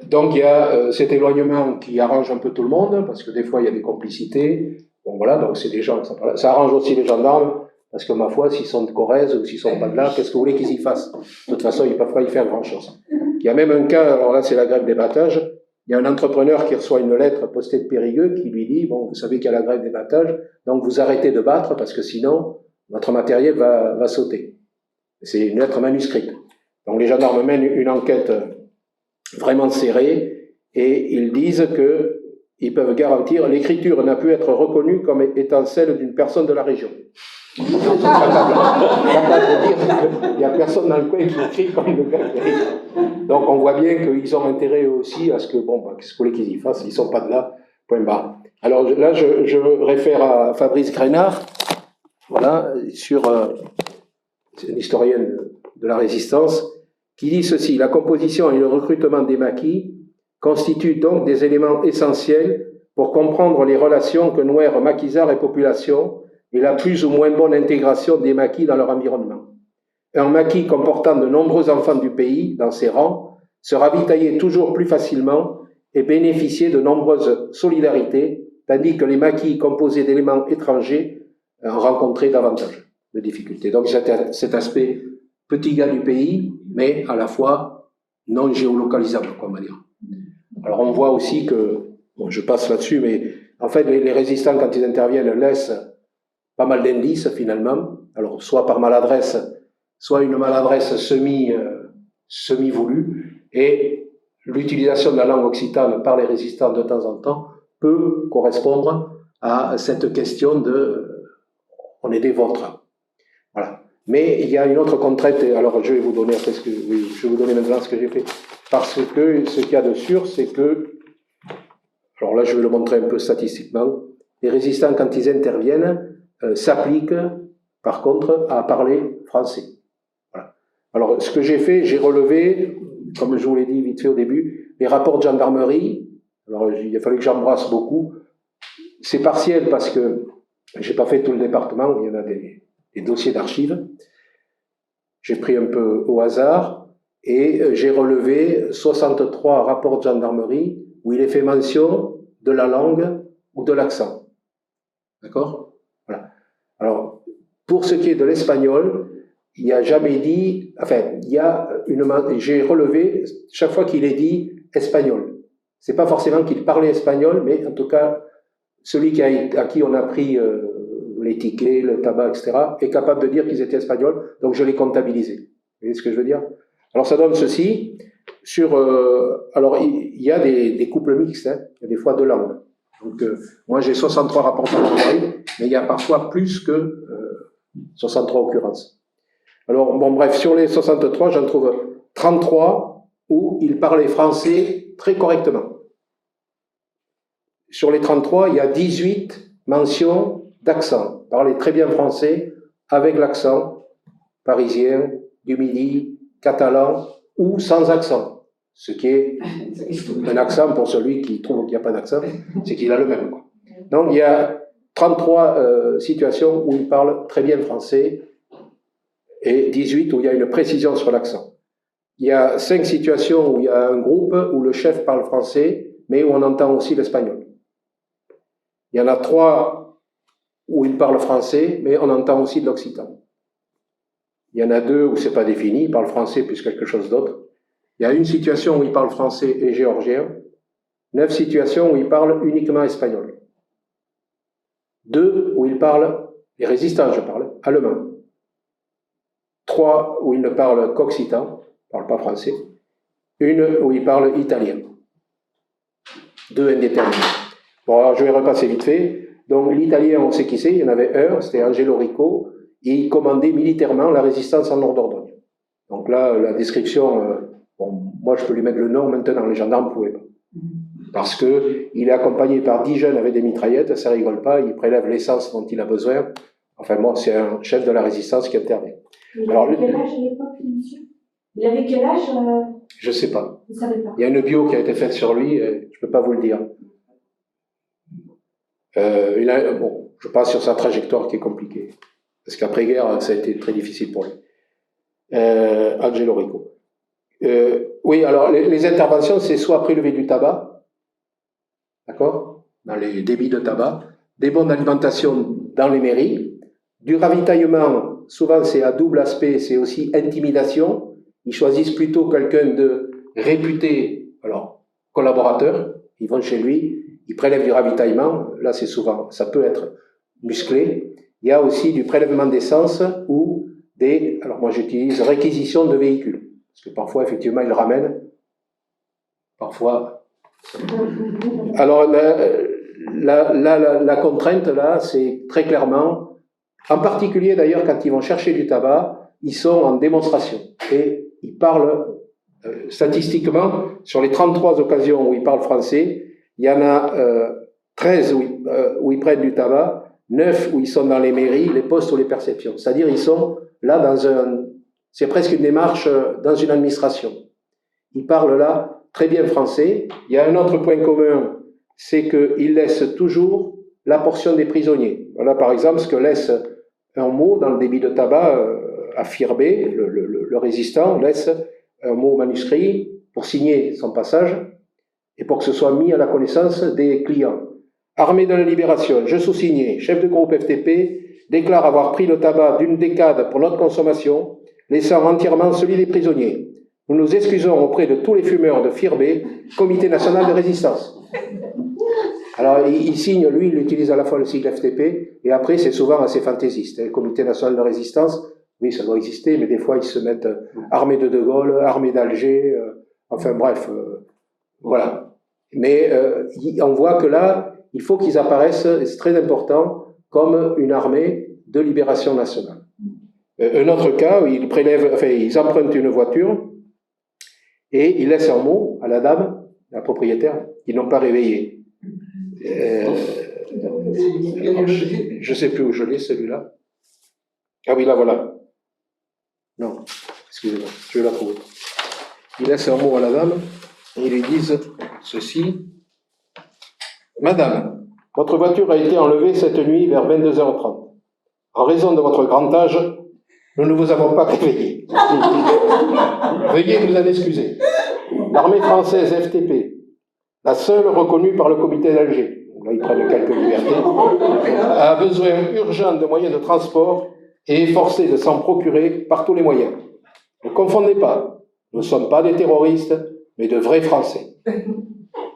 Donc il y a cet éloignement qui arrange un peu tout le monde, parce que des fois il y a des complicités. Bon voilà, donc c'est des gens qui sont pas là. Ça arrange aussi les gendarmes, parce que ma foi, s'ils sont de Corrèze ou s'ils sont pas de là, qu'est-ce que vous voulez qu'ils y fassent? De toute façon, ils ne peuvent pas y faire grand-chose. Il y a même un cas, alors là c'est la grève des battages, il y a un entrepreneur qui reçoit une lettre postée de Périgueux qui lui dit, bon, vous savez qu'il y a la grève des battages, donc vous arrêtez de battre parce que sinon, votre matériel va sauter. C'est une lettre manuscrite. Donc les gendarmes mènent une enquête vraiment serrée et ils disent qu'ils peuvent garantir l'écriture n'a pu être reconnue comme étant celle d'une personne de la région. Ils sont capables de dire qu'il n'y a personne dans le coin qui écrit comme le gars. Donc on voit bien qu'ils ont intérêt aussi à ce que, qu'est-ce que vous voulez qu'ils y fassent, ils ne sont pas de là, point barre. Alors là, je réfère à Fabrice Grenard, voilà, c'est une historienne de la résistance, qui dit ceci: la composition et le recrutement des maquis constituent donc des éléments essentiels pour comprendre les relations que nouèrent maquisards et population et la plus ou moins bonne intégration des maquis dans leur environnement. Un maquis comportant de nombreux enfants du pays dans ses rangs se ravitaillait toujours plus facilement et bénéficiait de nombreuses solidarités, tandis que les maquis composés d'éléments étrangers rencontraient davantage de difficultés. Donc cet aspect petit gars du pays, mais à la fois non géolocalisable, on va dire. Alors on voit aussi que, je passe là-dessus, mais en fait les résistants, quand ils interviennent, laissent pas mal d'indices finalement, alors soit par maladresse, soit une maladresse semi-voulue, et l'utilisation de la langue occitane par les résistants de temps en temps peut correspondre à cette question de « on est des vôtres ». Voilà. Mais il y a une autre contrainte, alors je vais vous donner après je vais vous donner maintenant ce que j'ai fait, parce que ce qu'il y a de sûr, c'est que, alors là je vais le montrer un peu statistiquement, les résistants quand ils interviennent s'appliquent par contre à parler français. Voilà. Alors ce que j'ai fait, j'ai relevé, comme je vous l'ai dit vite fait au début, les rapports de gendarmerie. Alors il a fallu que j'embrasse beaucoup. C'est partiel parce que j'ai pas fait tout le département, il y en a des dossiers d'archives. J'ai pris un peu au hasard et j'ai relevé 63 rapports de gendarmerie où il est fait mention de la langue ou de l'accent. D'accord? Voilà. Alors, pour ce qui est de l'espagnol, il n'y a jamais dit, enfin, j'ai relevé chaque fois qu'il est dit espagnol. C'est pas forcément qu'il parlait espagnol, mais en tout cas, celui à qui on a pris les tickets, le tabac, etc., est capable de dire qu'ils étaient espagnols, donc je l'ai comptabilisé. Vous voyez ce que je veux dire? Alors ça donne ceci, alors il y a des couples mixtes, hein, il y a des fois deux langues. Donc moi j'ai 63 rapports en travail, mais il y a parfois plus que 63 occurrences. Alors bon bref, sur les 63, j'en trouve 33 où ils parlaient français très correctement. Sur les 33, il y a 18 mentions d'accent. Parlaient très bien français avec l'accent parisien, du Midi, catalan ou sans accent. Ce qui est un accent pour celui qui trouve qu'il n'y a pas d'accent, c'est qu'il a le même. Donc il y a 33 situations où il parle très bien français et 18 où il y a une précision sur l'accent. Il y a 5 situations où il y a un groupe où le chef parle français, mais où on entend aussi l'espagnol. Il y en a 3 où il parle français, mais on entend aussi de l'occitan. Il y en a 2 où c'est pas défini, il parle français plus quelque chose d'autre. Il y a une situation où il parle français et géorgien, 9 situations où il parle uniquement espagnol. 2 où il parle, les résistants je parle, allemand. 3 où il ne parle qu'occitan, il ne parle pas français. 1 où il parle italien. 2 indéterminés. Bon, alors je vais repasser vite fait. Donc l'italien, on sait qui c'est, il y en avait un, c'était Angelo Rico, et il commandait militairement la résistance en nord d'Ordogne. Donc là, la description, bon, moi je peux lui mettre le nom maintenant, les gendarmes ne pouvaient pas. Parce qu'il est accompagné par 10 jeunes avec des mitraillettes, ça rigole pas, il prélève l'essence dont il a besoin. Enfin bon, c'est un chef de la résistance qui intervient. Il avait quel âge à l'époque, monsieur? Il avait quel âge Je sais pas. Vous savez pas. Il y a une bio qui a été faite sur lui, je peux pas vous le dire. Bon, je passe sur sa trajectoire qui est compliquée. Parce qu'après-guerre, ça a été très difficile pour lui. Angelo Rico. Oui, alors les interventions, c'est soit prélever du tabac, d'accord, dans les débits de tabac, des bons d'alimentation dans les mairies, du ravitaillement, souvent c'est à double aspect, c'est aussi intimidation. Ils choisissent plutôt quelqu'un de réputé, alors collaborateur, ils vont chez lui, ils prélèvent du ravitaillement, là c'est souvent, ça peut être musclé. Il y a aussi du prélèvement d'essence ou alors moi j'utilise réquisition de véhicules, parce que parfois effectivement ils le ramènent, parfois. Alors la contrainte là, c'est très clairement, en particulier d'ailleurs quand ils vont chercher du tabac, ils sont en démonstration et ils parlent statistiquement sur les 33 occasions où ils parlent français, il y en a 13 où ils prennent du tabac, 9 où ils sont dans les mairies, les postes ou les perceptions. C'est-à-dire ils sont là c'est presque une démarche dans une administration. Ils parlent là très bien français. Il y a un autre point commun, c'est qu'ils laissent toujours la portion des prisonniers. Voilà par exemple ce que laisse un mot dans le débit de tabac à Firbé, le résistant laisse un mot manuscrit pour signer son passage et pour que ce soit mis à la connaissance des clients. Armée de la Libération, je sous-signé, chef de groupe FTP, déclare avoir pris le tabac d'une décade pour notre consommation, laissant entièrement celui des prisonniers. Nous nous excusons auprès de tous les fumeurs de Firbé, Comité national de résistance. Alors, il signe, lui, il utilise à la fois le sigle FTP, et après, c'est souvent assez fantaisiste. Le Comité national de résistance, oui, ça doit exister, mais des fois, ils se mettent armée de Gaulle, armée d'Alger, enfin bref, voilà. Mais on voit que là, il faut qu'ils apparaissent, et c'est très important, comme une armée de libération nationale. Un autre cas où ils empruntent une voiture et ils laissent un mot à la dame, la propriétaire, qu'ils n'ont pas réveillé. Je ne sais plus où je l'ai, celui-là. Ah oui, là, voilà. Non, excusez-moi, je vais la trouver. Ils laissent un mot à la dame et ils lui disent ceci. Madame, votre voiture a été enlevée cette nuit vers 22h30. En raison de votre grand âge, nous ne vous avons pas réveillé. Veuillez nous en excuser. L'armée française FTP, la seule reconnue par le comité d'Alger, là ils prennent quelques libertés, a besoin urgent de moyens de transport et est forcé de s'en procurer par tous les moyens. Ne confondez pas, nous ne sommes pas des terroristes, mais de vrais Français.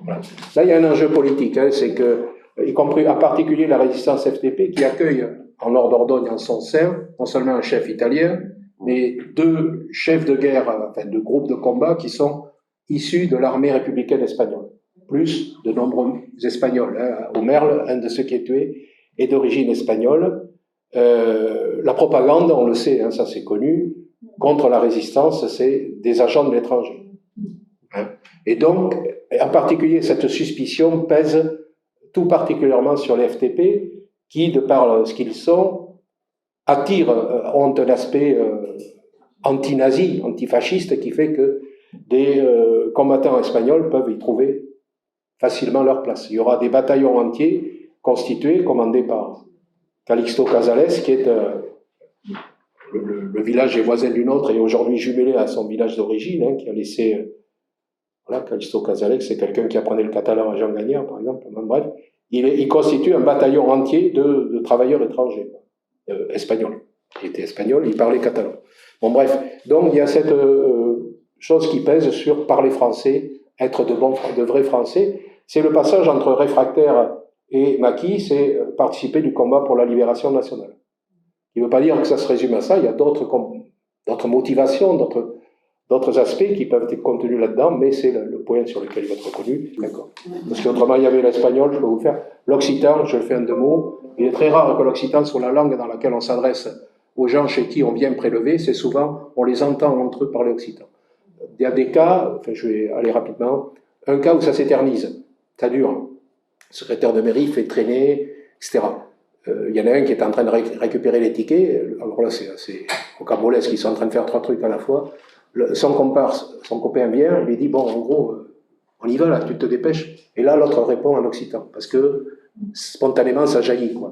Voilà. Là, il y a un enjeu politique, hein, c'est que, y compris en particulier la résistance FTP, qui accueille en Nord Dordogne en son sein, non seulement un chef italien, mais 2 chefs de guerre, enfin 2 groupes de combat qui sont issus de l'armée républicaine espagnole, plus de nombreux Espagnols. Hein. Au Merle, un de ceux qui est tué, est d'origine espagnole. La propagande, on le sait, hein, ça c'est connu, contre la résistance, c'est des agents de l'étranger. Hein. Et donc, en particulier, cette suspicion pèse tout particulièrement sur les FTP, qui, de par ce qu'ils sont, ont un aspect anti-nazi, antifasciste, qui fait que des combattants espagnols peuvent y trouver facilement leur place. Il y aura des bataillons entiers constitués, commandés par Calixto Casales, qui est le village est voisin du nôtre et aujourd'hui jumelé à son village d'origine, hein, qui a laissé... Voilà, Calixto Casales, c'est quelqu'un qui apprenait le catalan à Jean Gagnard, par exemple. Bref, il constitue un bataillon entier de travailleurs étrangers, espagnols. Il était espagnol, il parlait catalan. Bon, bref, donc il y a cette chose qui pèse sur parler français, être de vrais Français. C'est le passage entre réfractaire et maquis, c'est participer du combat pour la libération nationale. Il ne veut pas dire que ça se résume à ça, il y a d'autres motivations, d'autres aspects qui peuvent être contenus là-dedans, mais c'est le point sur lequel il va être reconnu. D'accord. Parce qu'autrement, il y avait l'espagnol, je peux vous le faire. L'occitan, je le fais en 2 mots. Il est très rare que l'occitan soit la langue dans laquelle on s'adresse aux gens chez qui on vient prélever. C'est souvent, on les entend entre eux parler occitan. Il y a des cas, enfin je vais aller rapidement, un cas où ça s'éternise, ça dure. Le secrétaire de mairie fait traîner, etc. Il y en a un qui est en train de récupérer les tickets, alors là c'est assez rocambolesque, ils sont en train de faire 3 trucs à la fois. Son copain vient, il lui dit, bon, en gros, on y va là, tu te dépêches. Et là, l'autre répond en occitan, parce que spontanément, ça jaillit, quoi.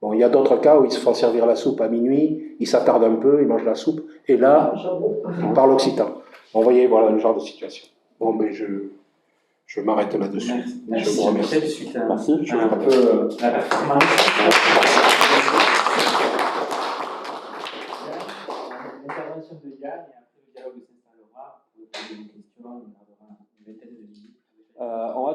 Bon, il y a d'autres cas où ils se font servir la soupe à minuit, ils s'attardent un peu, ils mangent la soupe, et là, ils parlent occitan. Bon, vous voyez, voilà le genre de situation. Bon, mais je m'arrête là-dessus. Merci. Je vous remercie. Suite à Merci. un peu la performance. L'intervention de Yann et après le dialogue s'installera pour poser des questions. On aura une vingtaine de minutes. On va